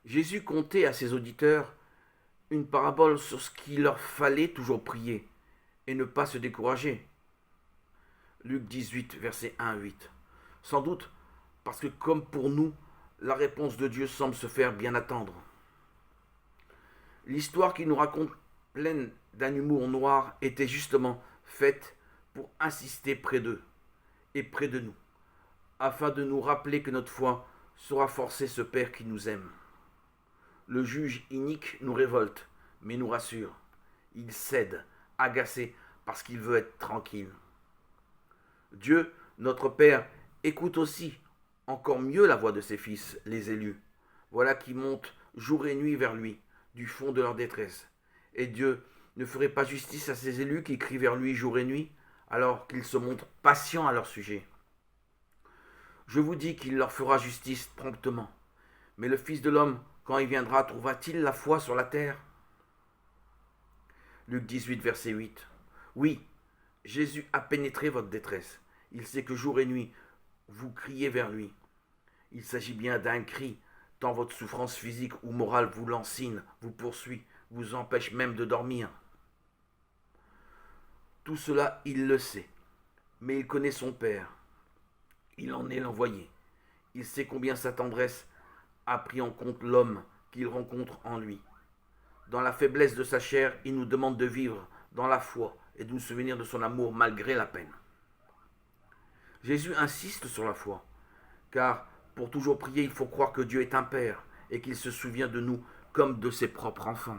Jésus contait à ses auditeurs une parabole sur ce qu'il leur fallait toujours prier et ne pas se décourager. Luc 18, versets 1 à 8. Sans doute parce que comme pour nous, la réponse de Dieu semble se faire bien attendre. L'histoire qu'il nous raconte, pleine d'un humour noir, était justement faite pour insister près d'eux et près de nous, afin de nous rappeler que notre foi saura forcer ce Père qui nous aime. Le juge inique nous révolte, mais nous rassure. Il cède, agacé, parce qu'il veut être tranquille. Dieu, notre Père, écoute aussi encore mieux la voix de ses fils, les élus. Voilà qui montent jour et nuit vers lui, du fond de leur détresse. Et Dieu ne ferait pas justice à ces élus qui crient vers lui jour et nuit, alors qu'il se montre patient à leur sujet. Je vous dis qu'il leur fera justice promptement. Mais le Fils de l'homme, quand il viendra, trouvera-t-il la foi sur la terre? Luc 18, verset 8. Oui, Jésus a pénétré votre détresse. Il sait que jour et nuit, vous criez vers lui. Il s'agit bien d'un cri, tant votre souffrance physique ou morale vous lancine, vous poursuit, vous empêche même de dormir. Tout cela, il le sait. Mais il connaît son Père. Il en est l'envoyé. Il sait combien sa tendresse a pris en compte l'homme qu'il rencontre en lui. Dans la faiblesse de sa chair, il nous demande de vivre dans la foi et de nous souvenir de son amour malgré la peine. Jésus insiste sur la foi, car pour toujours prier, il faut croire que Dieu est un Père et qu'il se souvient de nous comme de ses propres enfants.